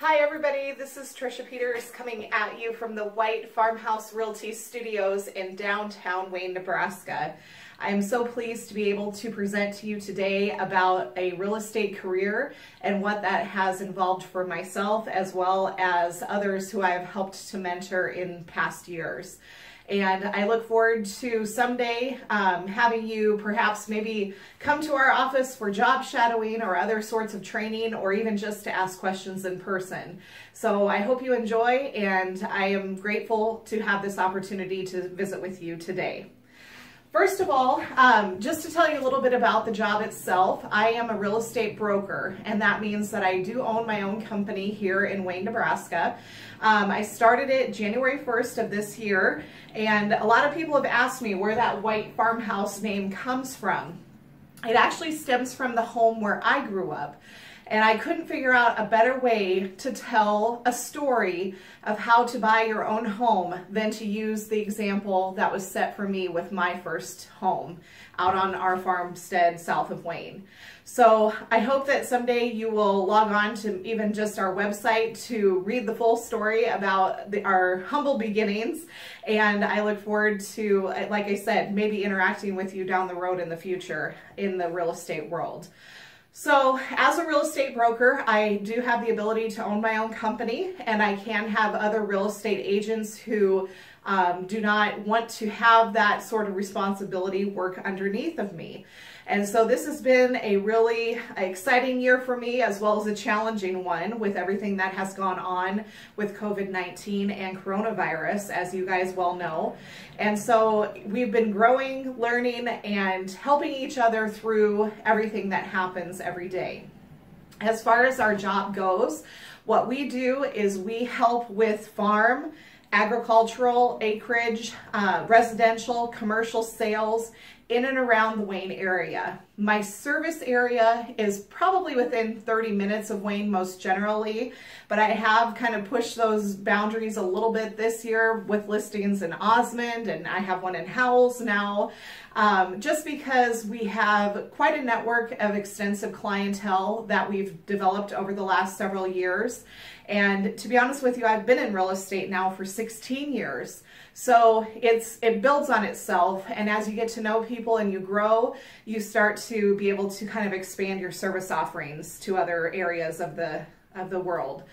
Hi everybody, this is Trisha Peters coming at you from the White Farmhouse Realty Studios in downtown Wayne, Nebraska. I am so pleased to be able to present to you today about a real estate career and what that has involved for myself as well as others who I have helped to mentor in past years. And I look forward to someday having you perhaps maybe come to our office for job shadowing or other sorts of training, or even just to ask questions in person. So I hope you enjoy, and I am grateful to have this opportunity to visit with you today. First of all, just to tell you a little bit about the job itself, I am a real estate broker, and that means that I do own my own company here in Wayne, Nebraska. I started it January 1st of this year, and a lot of people have asked me where that White Farmhouse name comes from. It actually stems from the home where I grew up. And I couldn't figure out a better way to tell a story of how to buy your own home than to use the example that was set for me with my first home out on our farmstead south of Wayne. So I hope that someday you will log on to even just our website to read the full story about our humble beginnings. And I look forward to, like I said, maybe interacting with you down the road in the future in the real estate world. So as a real estate broker, I do have the ability to own my own company, and I can have other real estate agents who do not want to have that sort of responsibility work underneath of me. And so this has been a really exciting year for me, as well as a challenging one with everything that has gone on with COVID-19 and coronavirus, as you guys well know. And so we've been growing, learning, and helping each other through everything that happens every day. As far as our job goes, what we do is we help with farm, agricultural, acreage, residential, commercial sales in and around the Wayne area. My service area is probably within 30 minutes of Wayne most generally, but I have kind of pushed those boundaries a little bit this year with listings in Osmond, and I have one in Howells now, just because we have quite a network of extensive clientele that we've developed over the last several years. And to be honest with you, I've been in real estate now for 16 years. So it builds on itself, and as you get to know people and you grow, you start to be able to kind of expand your service offerings to other areas of the world.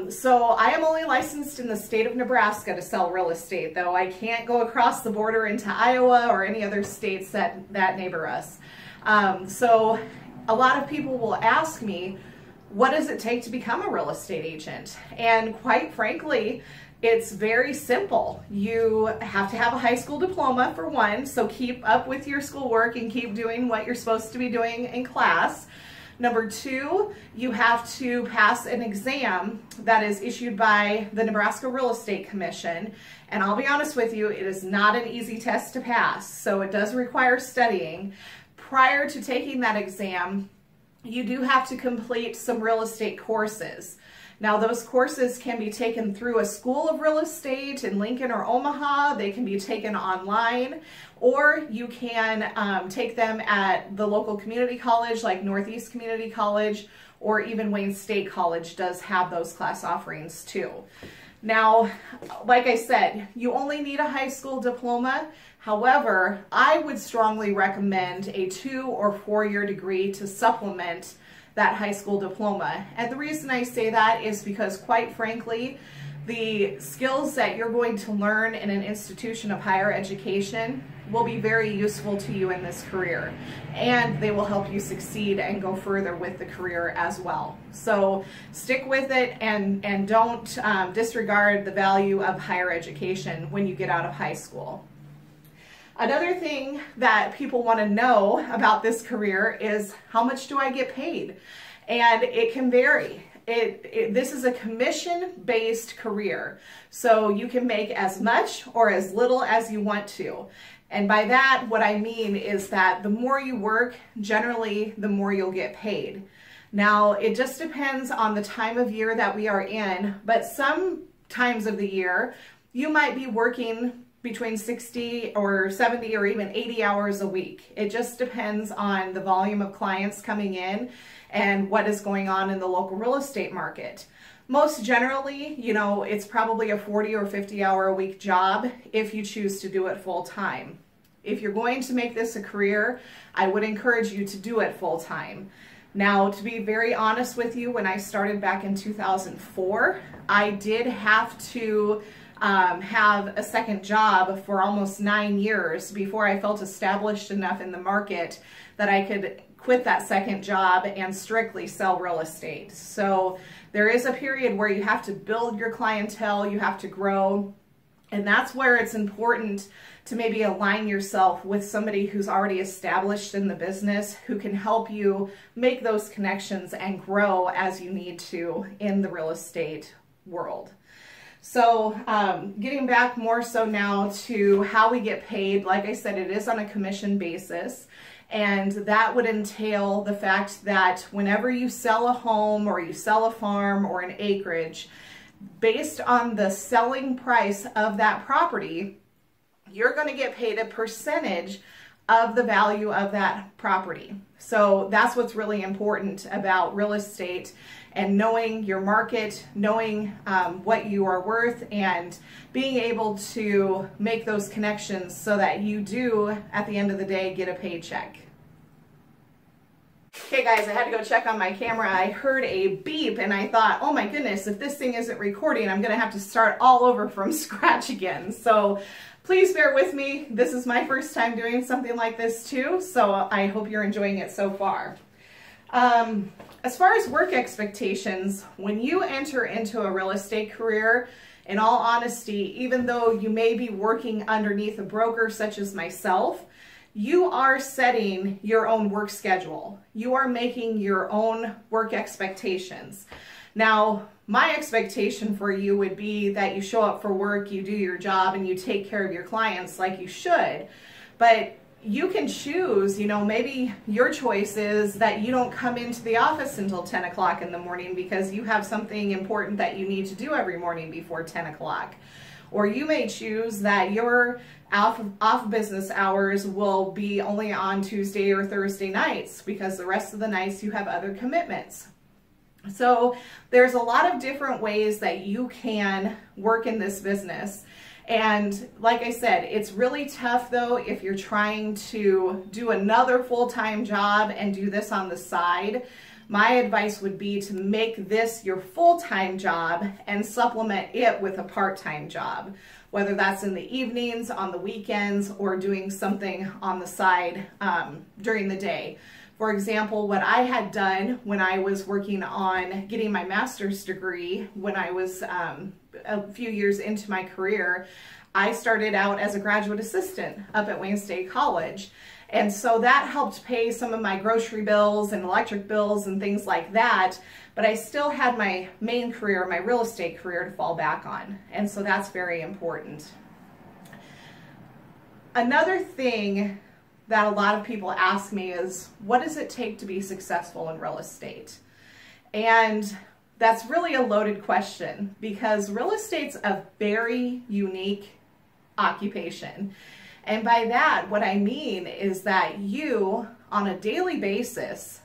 So I am only licensed in the state of Nebraska to sell real estate, though I can't go across the border into Iowa or any other states that neighbor us. So a lot of people will ask me, what does it take to become a real estate agent? And quite frankly, it's very simple. You have to have a high school diploma for one, so keep up with your schoolwork and keep doing what you're supposed to be doing in class. Number two, you have to pass an exam that is issued by the Nebraska Real Estate Commission. And I'll be honest with you, it is not an easy test to pass, so it does require studying. Prior to taking that exam, you do have to complete some real estate courses. Now, those courses can be taken through a school of real estate in Lincoln or Omaha. They can be taken online, or you can take them at the local community college like Northeast Community College, or even Wayne State College does have those class offerings too. Now, like I said, you only need a high school diploma. However, I would strongly recommend a 2- or 4-year degree to supplement that high school diploma. And the reason I say that is because, quite frankly, the skills that you're going to learn in an institution of higher education will be very useful to you in this career, and they will help you succeed and go further with the career as well. So stick with it, and don't disregard the value of higher education when you get out of high school. Another thing that people want to know about this career is, how much do I get paid? And it can vary. This is a commission-based career, so you can make as much or as little as you want to. And by that, what I mean is that the more you work, generally, the more you'll get paid. Now, it just depends on the time of year that we are in, but some times of the year, you might be working between 60 or 70 or even 80 hours a week. It just depends on the volume of clients coming in and what is going on in the local real estate market. Most generally, you know, it's probably a 40 or 50 hour a week job if you choose to do it full time. If you're going to make this a career, I would encourage you to do it full time. Now, to be very honest with you, when I started back in 2004, I did have to have a second job for almost 9 years before I felt established enough in the market that I could quit that second job and strictly sell real estate. So there is a period where you have to build your clientele, you have to grow, and that's where it's important to maybe align yourself with somebody who's already established in the business, who can help you make those connections and grow as you need to in the real estate world. So getting back more so now to how we get paid, like I said, it is on a commission basis. And that would entail the fact that whenever you sell a home or you sell a farm or an acreage, based on the selling price of that property, you're going to get paid a percentage of the value of that property. So that's what's really important about real estate, and knowing your market, knowing what you are worth, and being able to make those connections so that you do, at the end of the day, get a paycheck. Okay guys, I had to go check on my camera. I heard a beep and I thought, oh my goodness, if this thing isn't recording, I'm gonna have to start all over from scratch again. So please bear with me. This is my first time doing something like this too, so I hope you're enjoying it so far. As far as work expectations, when you enter into a real estate career, in all honesty, even though you may be working underneath a broker such as myself, you are setting your own work schedule. You are making your own work expectations. Now, my expectation for you would be that you show up for work, you do your job, and you take care of your clients like you should. But you can choose, you know, maybe your choice is that you don't come into the office until 10 o'clock in the morning because you have something important that you need to do every morning before 10 o'clock. Or you may choose that your off business hours will be only on Tuesday or Thursday nights because the rest of the nights you have other commitments. So there's a lot of different ways that you can work in this business. And like I said, it's really tough though if you're trying to do another full-time job and do this on the side. My advice would be to make this your full-time job and supplement it with a part-time job, whether that's in the evenings, on the weekends, or doing something on the side during the day. For example, what I had done when I was working on getting my master's degree, when I was a few years into my career, I started out as a graduate assistant up at Wayne State College. And so that helped pay some of my grocery bills and electric bills and things like that. But I still had my main career, my real estate career, to fall back on. And so that's very important. Another thing that a lot of people ask me is, what does it take to be successful in real estate? And that's really a loaded question because real estate's a very unique occupation. And by that, what I mean is that you, on a daily basis,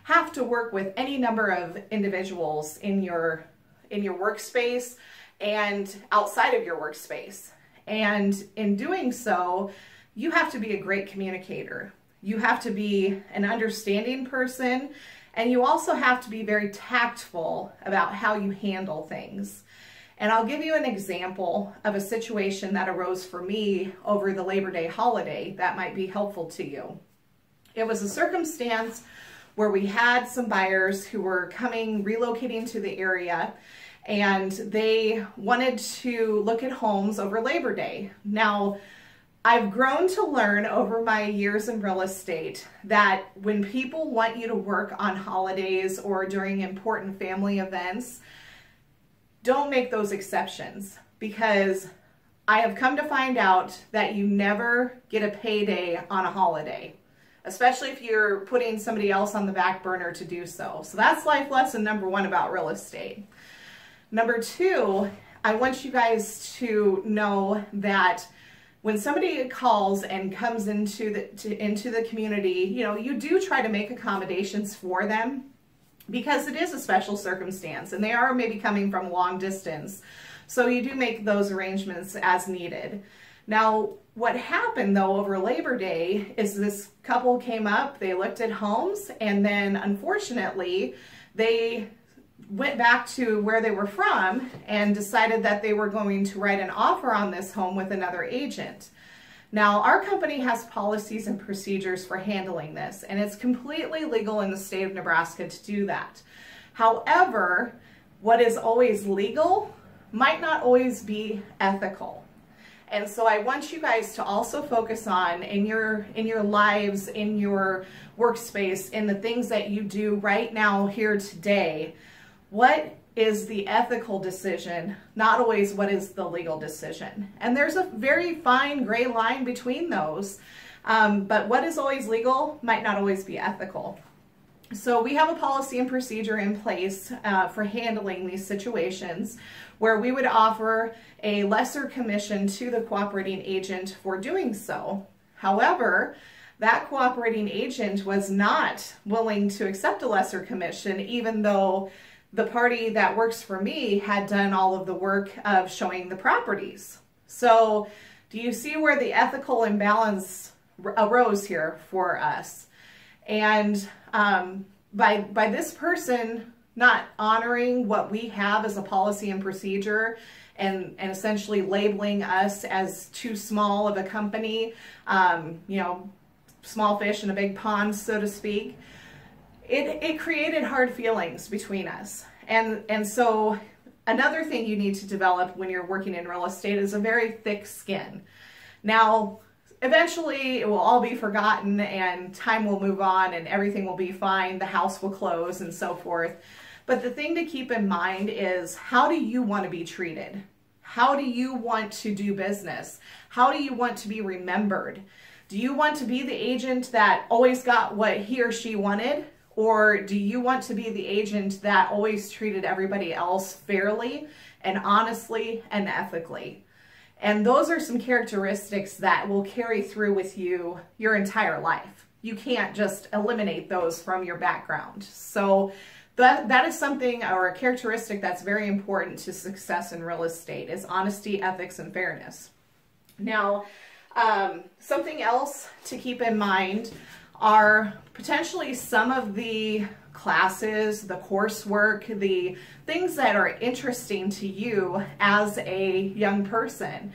have to work with any number of individuals in your workspace and outside of your workspace. And in doing so, you have to be a great communicator. You have to be an understanding person, and you also have to be very tactful about how you handle things. And I'll give you an example of a situation that arose for me over the Labor Day holiday that might be helpful to you. It was a circumstance where we had some buyers who were relocating to the area, and they wanted to look at homes over Labor Day. Now, I've grown to learn over my years in real estate that when people want you to work on holidays or during important family events, don't make those exceptions, because I have come to find out that you never get a payday on a holiday, especially if you're putting somebody else on the back burner to do so. So that's life lesson number one about real estate. Number two, I want you guys to know that when somebody calls and comes into the community, you know, you do try to make accommodations for them. because it is a special circumstance and they are maybe coming from a long distance. So you do make those arrangements as needed. Now, what happened though over Labor Day is this couple came up, they looked at homes, and then unfortunately they went back to where they were from and decided that they were going to write an offer on this home with another agent. Now, our company has policies and procedures for handling this, and it's completely legal in the state of Nebraska to do that. However, what is always legal might not always be ethical. And so I want you guys to also focus on in your lives, in your workspace, in the things that you do right now here today, what is the ethical decision, not always what is the legal decision. And there's a very fine gray line between those, but what is always legal might not always be ethical. So we have a policy and procedure in place for handling these situations where we would offer a lesser commission to the cooperating agent for doing so. However, that cooperating agent was not willing to accept a lesser commission, even though the party that works for me had done all of the work of showing the properties. So do you see where the ethical imbalance arose here for us? And by this person not honoring what we have as a policy and procedure and essentially labeling us as too small of a company, you know, small fish in a big pond, so to speak, it created hard feelings between us. And so another thing you need to develop when you're working in real estate is a very thick skin. Now, eventually it will all be forgotten and time will move on and everything will be fine, the house will close and so forth. But the thing to keep in mind is, how do you want to be treated? How do you want to do business? How do you want to be remembered? Do you want to be the agent that always got what he or she wanted? Or do you want to be the agent that always treated everybody else fairly and honestly and ethically? And those are some characteristics that will carry through with you your entire life. You can't just eliminate those from your background. So that is something, or a characteristic, that's very important to success in real estate, is honesty, ethics, and fairness. Now, something else to keep in mind are potentially some of the classes, the coursework, the things that are interesting to you as a young person.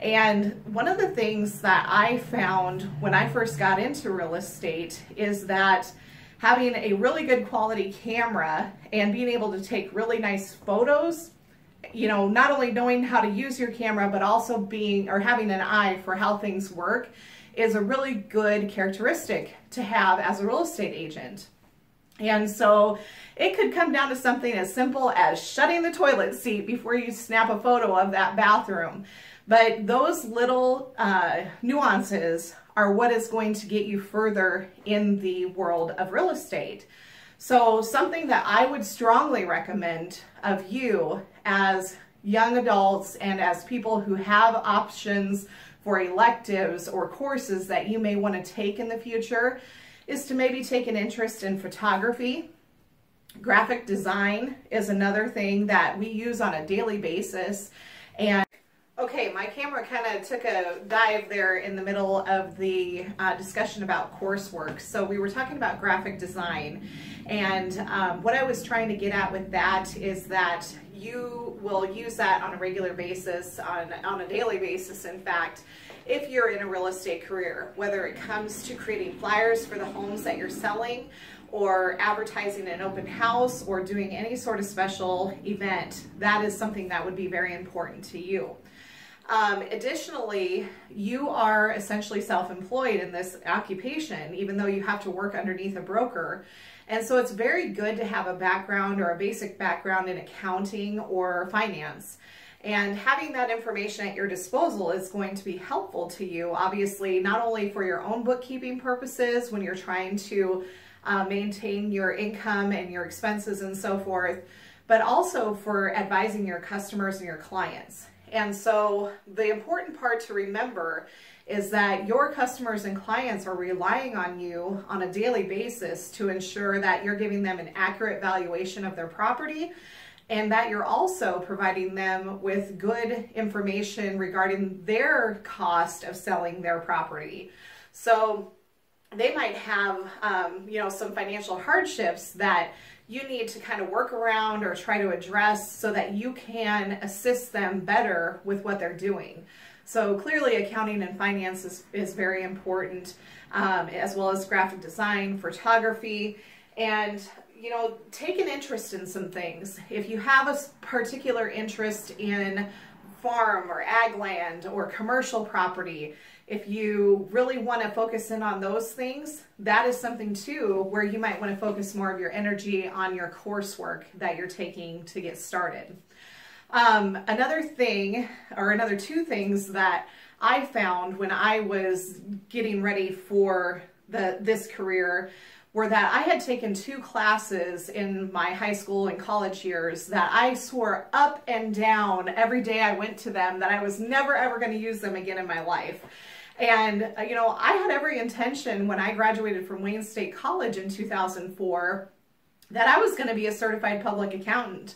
And one of the things that I found when I first got into real estate is that having a really good quality camera and being able to take really nice photos, you know, not only knowing how to use your camera, but also having an eye for how things work, is a really good characteristic to have as a real estate agent. And so it could come down to something as simple as shutting the toilet seat before you snap a photo of that bathroom. But those little nuances are what is going to get you further in the world of real estate. So something that I would strongly recommend of you as young adults and as people who have options for electives or courses that you may want to take in the future is to maybe take an interest in photography. Graphic design is another thing that we use on a daily basis. And okay, my camera kind of took a dive there in the middle of the discussion about coursework. So we were talking about graphic design, and what I was trying to get at with that is that you will use that on a regular basis, on a daily basis, in fact, if you're in a real estate career, whether it comes to creating flyers for the homes that you're selling, or advertising an open house, or doing any sort of special event. That is something that would be very important to you. Additionally, you are essentially self-employed in this occupation, even though you have to work underneath a broker. And so it's very good to have a background or a basic background in accounting or finance. And having that information at your disposal is going to be helpful to you, obviously, not only for your own bookkeeping purposes when you're trying to maintain your income and your expenses and so forth, but also for advising your customers and your clients. And so the important part to remember is that your customers and clients are relying on you on a daily basis to ensure that you're giving them an accurate valuation of their property, and that you're also providing them with good information regarding their cost of selling their property. So they might have, some financial hardships that you need to kind of work around or try to address so that you can assist them better with what they're doing. So clearly accounting and finance is very important, as well as graphic design, photography, and take an interest in some things. If you have a particular interest in farm or ag land or commercial property, if you really want to focus in on those things, that is something too where you might want to focus more of your energy on your coursework that you're taking to get started. Another two things that I found when I was getting ready for this career were that I had taken 2 classes in my high school and college years that I swore up and down every day I went to them that I was never ever going to use them again in my life. And, I had every intention when I graduated from Wayne State College in 2004 that I was going to be a certified public accountant.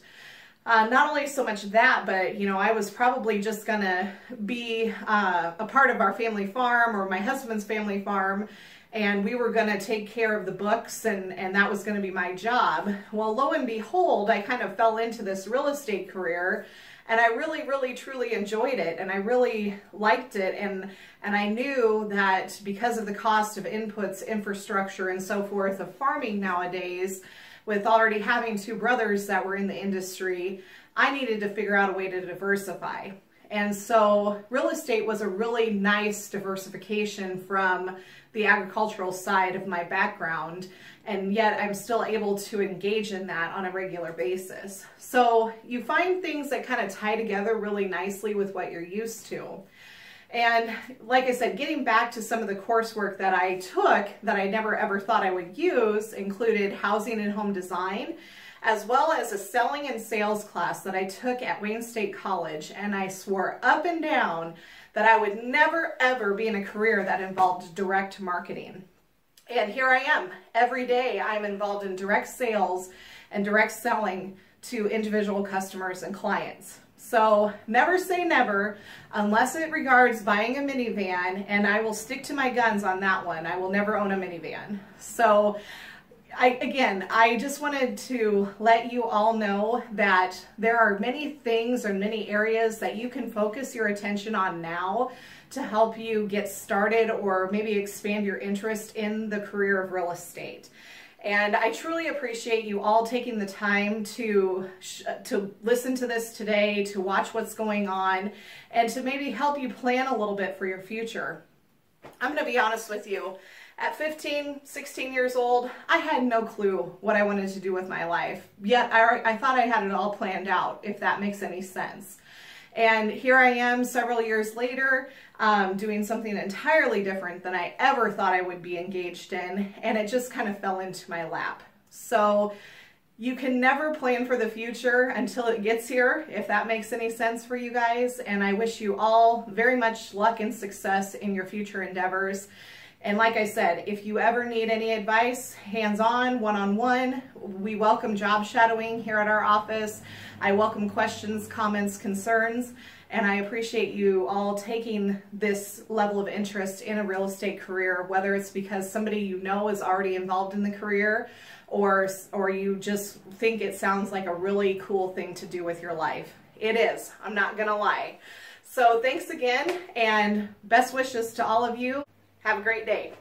Not only so much that, but, I was probably just going to be a part of our family farm or my husband's family farm, and we were going to take care of the books, and that was going to be my job. Well, lo and behold, I kind of fell into this real estate career, and I really, really, truly enjoyed it, and I really liked it, and I knew that because of the cost of inputs, infrastructure, and so forth of farming nowadays, with already having 2 brothers that were in the industry, I needed to figure out a way to diversify. And so real estate was a really nice diversification from the agricultural side of my background, and yet I'm still able to engage in that on a regular basis. So you find things that kind of tie together really nicely with what you're used to. And like I said, getting back to some of the coursework that I took that I never ever thought I would use included housing and home design, as well as a selling and sales class that I took at Wayne State College, and I swore up and down that I would never ever be in a career that involved direct marketing. And here I am. Every day I'm involved in direct sales and direct selling to individual customers and clients. So never say never unless it regards buying a minivan, and I will stick to my guns on that one. I will never own a minivan. So I just wanted to let you all know that there are many things or many areas that you can focus your attention on now to help you get started or maybe expand your interest in the career of real estate. And I truly appreciate you all taking the time to listen to this today, to watch what's going on, and to maybe help you plan a little bit for your future. I'm going to be honest with you. At 15, 16 years old, I had no clue what I wanted to do with my life. Yet I thought I had it all planned out, if that makes any sense. And here I am several years later, doing something entirely different than I ever thought I would be engaged in, and it just kind of fell into my lap. So you can never plan for the future until it gets here, if that makes any sense for you guys. And I wish you all very much luck and success in your future endeavors. And like I said, if you ever need any advice, hands-on, one-on-one, we welcome job shadowing here at our office. I welcome questions, comments, concerns, and I appreciate you all taking this level of interest in a real estate career, whether it's because somebody you know is already involved in the career, or you just think it sounds like a really cool thing to do with your life. It is, I'm not gonna lie. So thanks again, and best wishes to all of you. Have a great day.